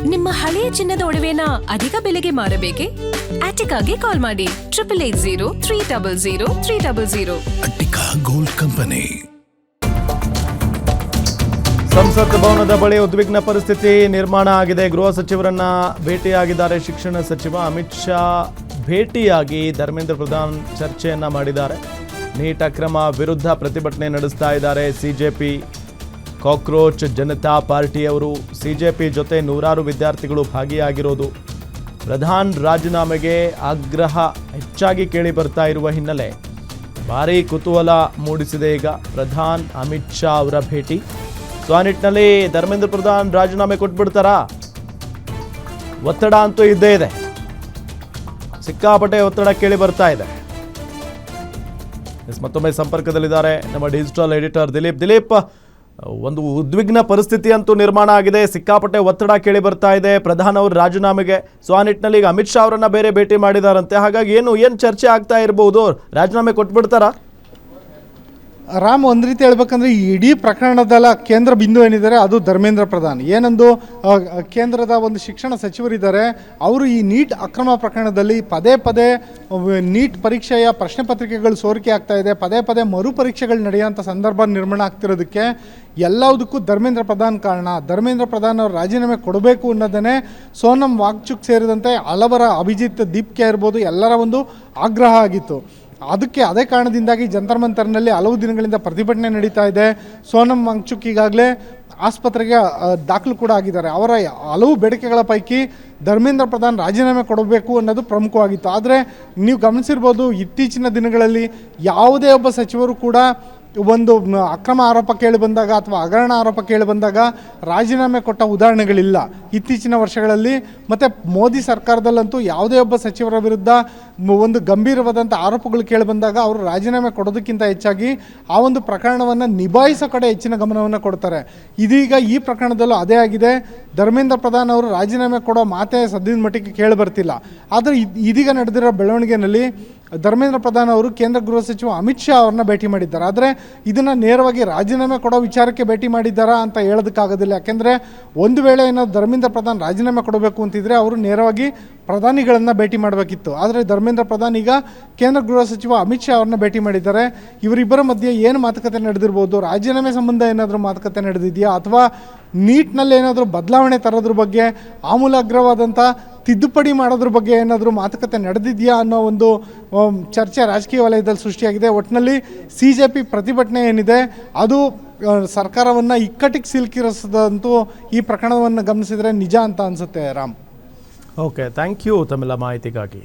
ನಿಮ್ಮ ಹಳೆಯ ಚಿನ್ನದ ಒಡವೆನ ಅಧಿಕ ಬೆಲೆಗೆ ಮಾರಬೇಕೆ? ಆಟಿಕಾಗೆ ಕಾಲ್ ಮಾಡಿ 8880 ಅಟ್ಟಿಕಾ ಗೋಲ್ಡ್ ಕಂಪನಿ. ಸಂಸತ್ ಭವನದ ಬಳಿ ಉದ್ವಿಗ್ನ ಪರಿಸ್ಥಿತಿ ನಿರ್ಮಾಣ ಆಗಿದೆ. ಗೃಹ ಸಚಿವರನ್ನ ಭೇಟಿಯಾಗಿದ್ದಾರೆ ಶಿಕ್ಷಣ ಸಚಿವ ಅಮಿತ್ ಶಾ. ಭೇಟಿಯಾಗಿ ಧರ್ಮೇಂದ್ರ ಪ್ರಧಾನ್ ಚರ್ಚೆಯನ್ನ ಮಾಡಿದ್ದಾರೆ. ನೀಟ್ ಅಕ್ರಮ ವಿರುದ್ಧ ಪ್ರತಿಭಟನೆ ನಡೆಸ್ತಾ ಇದ್ದಾರೆ ಸಿಜೆಪಿ, ಕಾಕ್ರೋಚ್ ಜನತಾ ಪಾರ್ಟಿಯವರು. ಸಿಜೆಪಿ ಜೊತೆ ನೂರಾರು ವಿದ್ಯಾರ್ಥಿಗಳು ಭಾಗಿಯಾಗಿರೋದು. ಪ್ರಧಾನ್ ರಾಜೀನಾಮೆಗೆ ಆಗ್ರಹ ಹೆಚ್ಚಾಗಿ ಕೇಳಿ ಬರ್ತಾ ಇರುವ ಹಿನ್ನೆಲೆ ಭಾರೀ ಕುತೂಹಲ ಮೂಡಿಸಿದೆ ಈಗ ಪ್ರಧಾನ್ ಅಮಿತ್ ಶಾ ಅವರ ಭೇಟಿ. ಸೊ ಆ ನಿಟ್ಟಿನಲ್ಲಿ ಧರ್ಮೇಂದ್ರ ಪ್ರಧಾನ್ ರಾಜೀನಾಮೆ ಕೊಟ್ಬಿಡ್ತಾರಾ? ಒತ್ತಡ ಅಂತೂ ಇದ್ದೇ ಇದೆ, ಸಿಕ್ಕಾಪಟ್ಟೆ ಒತ್ತಡ ಕೇಳಿ ಬರ್ತಾ ಇದೆ. ಮತ್ತೊಮ್ಮೆ ಸಂಪರ್ಕದಲ್ಲಿದ್ದಾರೆ ನಮ್ಮ ಡಿಜಿಟಲ್ ಎಡಿಟರ್ ದಿಲೀಪ್. ಒಂದು ಉದ್ವಿಗ್ನ ಪರಿಸ್ಥಿತಿ ಅಂತೂ ನಿರ್ಮಾಣ ಆಗಿದೆ, ಸಿಕ್ಕಾಪಟ್ಟೆ ಒತ್ತಡ ಕೇಳಿ ಬರ್ತಾ ಇದೆ ಪ್ರಧಾನ್ ಅವರು ರಾಜೀನಾಮೆಗೆ. ಸೊ ಆ ನಿಟ್ಟಿನಲ್ಲಿ ಈಗ ಅಮಿತ್ ಶಾ ಅವರನ್ನ ಬೇರೆ ಭೇಟಿ ಮಾಡಿದಾರಂತೆ. ಹಾಗಾಗಿ ಏನು ಚರ್ಚೆ ಆಗ್ತಾ ಇರಬಹುದು? ರಾಜೀನಾಮೆ ಕೊಟ್ಬಿಡ್ತಾರಾ? ರಾಮ್, ಒಂದು ರೀತಿ ಹೇಳ್ಬೇಕಂದ್ರೆ ಈ ಇಡೀ ಪ್ರಕರಣದಲ್ಲ ಕೇಂದ್ರ ಬಿಂದು ಏನಿದ್ದಾರೆ ಅದು ಧರ್ಮೇಂದ್ರ ಪ್ರಧಾನ್. ಏನೊಂದು ಕೇಂದ್ರದ ಒಂದು ಶಿಕ್ಷಣ ಸಚಿವರಿದ್ದಾರೆ, ಅವರು ಈ ನೀಟ್ ಅಕ್ರಮ ಪ್ರಕರಣದಲ್ಲಿ ಪದೇ ಪದೇ ನೀಟ್ ಪರೀಕ್ಷೆಯ ಪ್ರಶ್ನೆ ಪತ್ರಿಕೆಗಳು ಸೋರಿಕೆ ಆಗ್ತಾ ಇದೆ, ಪದೇ ಪದೇ ಮರುಪರೀಕ್ಷೆಗಳು ನಡೆಯುವಂಥ ಸಂದರ್ಭ ನಿರ್ಮಾಣ ಆಗ್ತಿರೋದಕ್ಕೆ ಎಲ್ಲದಕ್ಕೂ ಧರ್ಮೇಂದ್ರ ಪ್ರಧಾನ್ ಕಾರಣ. ಧರ್ಮೇಂದ್ರ ಪ್ರಧಾನ್ ಅವರು ರಾಜೀನಾಮೆ ಕೊಡಬೇಕು ಅನ್ನೋದನ್ನೇ ಸೋನಮ್ ವಾಂಗ್ಚುಕ್ ಸೇರಿದಂತೆ ಹಲವರ, ಅಭಿಜಿತ್ ದೀಪ್ಕೆ ಇರ್ಬೋದು, ಎಲ್ಲರ ಒಂದು ಆಗ್ರಹ ಆಗಿತ್ತು. ಅದೇ ಕಾರಣದಿಂದಾಗಿ ಜಂತರ್ ಮಂತರ್ನಲ್ಲಿ ಹಲವು ದಿನಗಳಿಂದ ಪ್ರತಿಭಟನೆ ನಡೀತಾ ಇದೆ. ಸೋನಮ್ ವಾಂಗ್ಚುಕ್ ಈಗಾಗಲೇ ಆಸ್ಪತ್ರೆಗೆ ದಾಖಲು ಕೂಡ ಆಗಿದ್ದಾರೆ. ಅವರ ಹಲವು ಬೇಡಿಕೆಗಳ ಪೈಕಿ ಧರ್ಮೇಂದ್ರ ಪ್ರಧಾನ್ ರಾಜೀನಾಮೆ ಕೊಡಬೇಕು ಅನ್ನೋದು ಪ್ರಮುಖವಾಗಿತ್ತು. ಆದರೆ ನೀವು ಗಮನಿಸಿರ್ಬೋದು, ಇತ್ತೀಚಿನ ದಿನಗಳಲ್ಲಿ ಯಾವುದೇ ಒಬ್ಬ ಸಚಿವರು ಕೂಡ ಒಂದು ಅಕ್ರಮ ಆರೋಪ ಕೇಳಿ ಬಂದಾಗ ಅಥವಾ ಹಗರಣ ಆರೋಪ ಕೇಳಿ ಬಂದಾಗ ರಾಜೀನಾಮೆ ಕೊಟ್ಟ ಉದಾಹರಣೆಗಳಿಲ್ಲ ಇತ್ತೀಚಿನ ವರ್ಷಗಳಲ್ಲಿ. ಮತ್ತು ಮೋದಿ ಸರ್ಕಾರದಲ್ಲಂತೂ ಯಾವುದೇ ಒಬ್ಬ ಸಚಿವರ ವಿರುದ್ಧ ಒಂದು ಗಂಭೀರವಾದಂಥ ಆರೋಪಗಳು ಕೇಳಿ ಬಂದಾಗ ಅವರು ರಾಜೀನಾಮೆ ಕೊಡೋದಕ್ಕಿಂತ ಹೆಚ್ಚಾಗಿ ಆ ಒಂದು ಪ್ರಕರಣವನ್ನು ನಿಭಾಯಿಸೋ ಕಡೆ ಹೆಚ್ಚಿನ ಗಮನವನ್ನು ಕೊಡ್ತಾರೆ. ಇದೀಗ ಈ ಪ್ರಕರಣದಲ್ಲೂ ಅದೇ ಆಗಿದೆ. ಧರ್ಮೇಂದ್ರ ಪ್ರಧಾನ್ ಅವರು ರಾಜೀನಾಮೆ ಕೊಡೋ ಮಾತೇ ಸದ್ಯದ ಮಟ್ಟಿಗೆ ಕೇಳಿ ಬರ್ತಿಲ್ಲ. ಆದರೆ ಇದೀಗ ನಡೆದಿರೋ ಬೆಳವಣಿಗೆಯಲ್ಲಿ ಧರ್ಮೇಂದ್ರ ಪ್ರಧಾನ್ ಅವರು ಕೇಂದ್ರ ಗೃಹ ಸಚಿವ ಅಮಿತ್ ಶಾ ಅವ್ರನ್ನ ಭೇಟಿ ಮಾಡಿದ್ದಾರೆ. ಆದರೆ ಇದನ್ನು ನೇರವಾಗಿ ರಾಜೀನಾಮೆ ಕೊಡೋ ವಿಚಾರಕ್ಕೆ ಭೇಟಿ ಮಾಡಿದ್ದಾರಾ ಅಂತ ಹೇಳೋದಕ್ಕಾಗೋದಿಲ್ಲ. ಯಾಕೆಂದರೆ ಒಂದು ವೇಳೆ ಏನಾದ್ರು ಧರ್ಮೇಂದ್ರ ಪ್ರಧಾನ್ ರಾಜೀನಾಮೆ ಕೊಡಬೇಕು ಅಂತಿದ್ರೆ ಅವರು ನೇರವಾಗಿ ಪ್ರಧಾನಿಗಳನ್ನು ಭೇಟಿ ಮಾಡಬೇಕಿತ್ತು. ಆದರೆ ಧರ್ಮೇಂದ್ರ ಪ್ರಧಾನ್ ಈಗ ಕೇಂದ್ರ ಗೃಹ ಸಚಿವ ಅಮಿತ್ ಶಾ ಅವ್ರನ್ನ ಭೇಟಿ ಮಾಡಿದ್ದಾರೆ. ಇವರಿಬ್ಬರ ಮಧ್ಯೆ ಏನು ಮಾತುಕತೆ ನಡೆದಿರ್ಬೋದು? ರಾಜೀನಾಮೆ ಸಂಬಂಧ ಏನಾದರೂ ಮಾತುಕತೆ ನಡೆದಿದೆಯಾ, ಅಥವಾ ನೀಟ್ನಲ್ಲಿ ಏನಾದರೂ ಬದಲಾವಣೆ ತರೋದ್ರ ಬಗ್ಗೆ, ಆಮೂಲಾಗ್ರವಾದಂಥ ತಿದ್ದುಪಡಿ ಮಾಡೋದ್ರ ಬಗ್ಗೆ ಏನಾದರೂ ಮಾತುಕತೆ ನಡೆದಿದೆಯಾ ಅನ್ನೋ ಒಂದು ಚರ್ಚೆ ರಾಜಕೀಯ ವಲಯದಲ್ಲಿ ಸೃಷ್ಟಿಯಾಗಿದೆ. ಒಟ್ಟಿನಲ್ಲಿ ಸಿಜೆಪಿ ಪ್ರತಿಭಟನೆ ಏನಿದೆ ಅದು ಸರ್ಕಾರವನ್ನು ಇಕ್ಕಟ್ಟಿಗೆ ಸಿಲುಕಿರಿಸದಂತೂ ಈ ಪ್ರಕರಣವನ್ನು ಗಮನಿಸಿದರೆ ನಿಜ ಅಂತ ಅನಿಸುತ್ತೆ ರಾಮ್. ಓಕೆ, ಥ್ಯಾಂಕ್ ಯು ತಮ್ಮೆಲ್ಲ ಮಾಹಿತಿಗಾಗಿ.